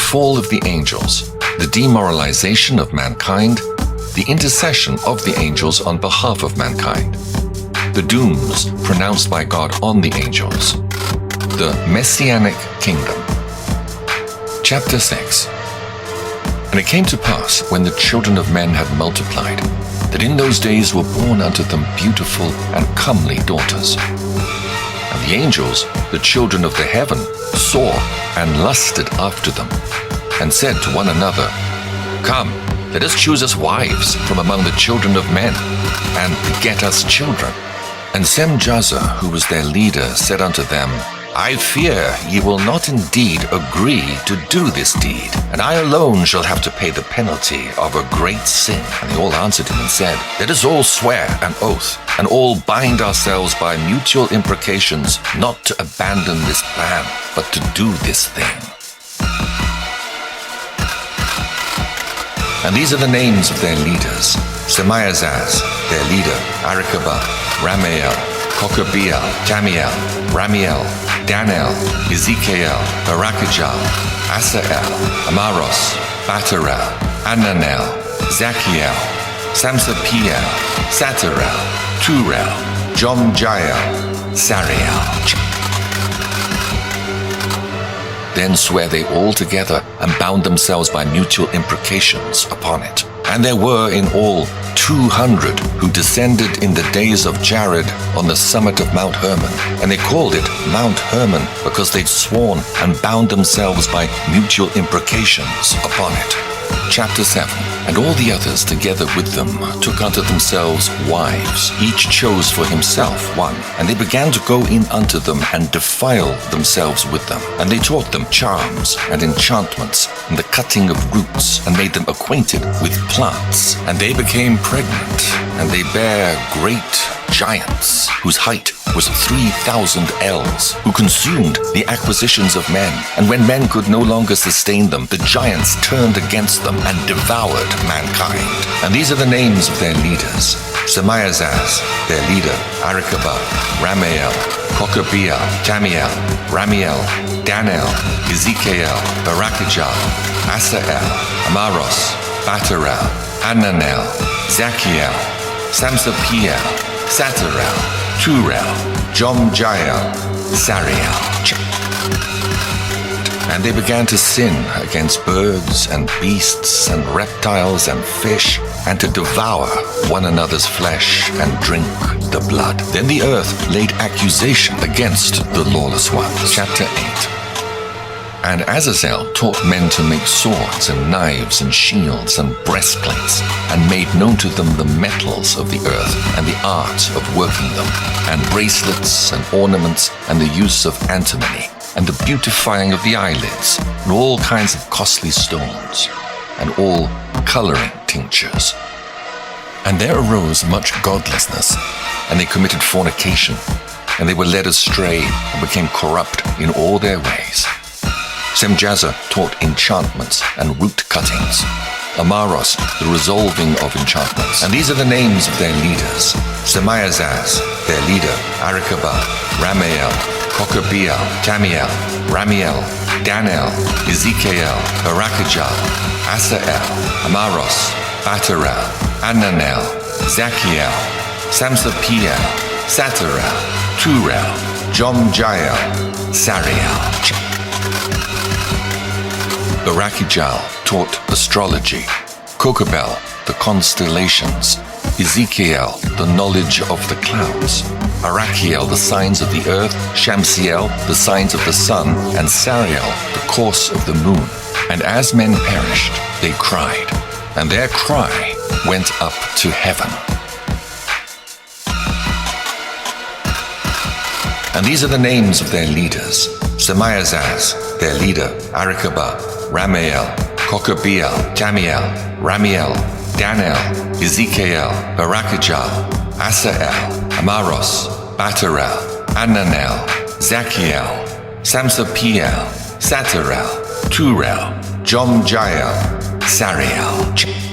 fall of the angels, the demoralization of mankind, the intercession of the angels on behalf of mankind, the dooms pronounced by God on the angels, the Messianic kingdom. Chapter 6. And it came to pass, when the children of men had multiplied, that in those days were born unto them beautiful and comely daughters. And the angels, the children of the heaven, saw and lusted after them, and said to one another, Come, let us choose us wives from among the children of men, and beget us children. And Semjaza, who was their leader, said unto them, I fear ye will not indeed agree to do this deed, and I alone shall have to pay the penalty of a great sin. And they all answered him and said, Let us all swear an oath, and all bind ourselves by mutual imprecations, not to abandon this plan, but to do this thing. And these are the names of their leaders: Semiazaz, their leader, Arikabah, Ramael, Kokabiel, Tamiel, Ramiel, Danel, Ezekiel, Barakijah, Asael, Amaros, Batarel, Ananel, Zachiel, Samsapiel, Satarel, Turel, Jomjael, Sariel. Then swear they all together, and bound themselves by mutual imprecations upon it. And there were in all 200 who descended in the days of Jared on the summit of Mount Hermon. And they called it Mount Hermon, because they'd sworn and bound themselves by mutual imprecations upon it. Chapter 7. And all the others together with them took unto themselves wives. Each chose for himself one. And they began to go in unto them, and defile themselves with them. And they taught them charms and enchantments, and the cutting of roots, and made them acquainted with plants. And they became pregnant, and they bare great giants, whose height was 3,000 ells, who consumed the acquisitions of men. And when men could no longer sustain them, the giants turned against them and devoured mankind. And these are the names of their leaders: Semiazaz, their leader, Arikabah, Ramael, Kokabiel, Tamiel, Ramiel, Danel, Ezekiel, Barakijah, Asael, Amaros, Batarel, Ananel, Zachiel, Samsapiel, Satarel, Turel, Jomjael, Sariel. And they began to sin against birds and beasts and reptiles and fish, and to devour one another's flesh and drink the blood. Then the earth laid accusation against the lawless ones. Chapter 8. And Azazel taught men to make swords and knives and shields and breastplates, and made known to them the metals of the earth and the art of working them, and bracelets and ornaments, and the use of antimony, and the beautifying of the eyelids, and all kinds of costly stones, and all coloring tinctures. And there arose much godlessness, and they committed fornication, and they were led astray, and became corrupt in all their ways. Semjaza taught enchantments and root cuttings. Amaros, the resolving of enchantments. And these are the names of their leaders: Semiazaz, their leader, Arikabah, Ramael, Kokabiel, Tamiel, Ramiel, Danel, Ezekiel, Barakijah, Asael, Amaros, Batarel, Ananel, Zachiel, Samsapiel, Satarel, Turel, Jomjael, Sariel. Barakijah taught astrology, Kokabel the constellations, Ezekiel the knowledge of the clouds, Arachiel the signs of the earth, Shamsiel the signs of the sun, and Sariel the course of the moon. And as men perished, they cried, and their cry went up to heaven. And these are the names of their leaders: Semiazaz, their leader, Arikabah, Ramael, Kokabiel, Tamiel, Ramiel, Danel, Ezekiel, Barakijah, Asael, Amaros, Batarel, Ananel, Zachiel, Samsapiel, Satarel, Turel, Jomjael, Sariel.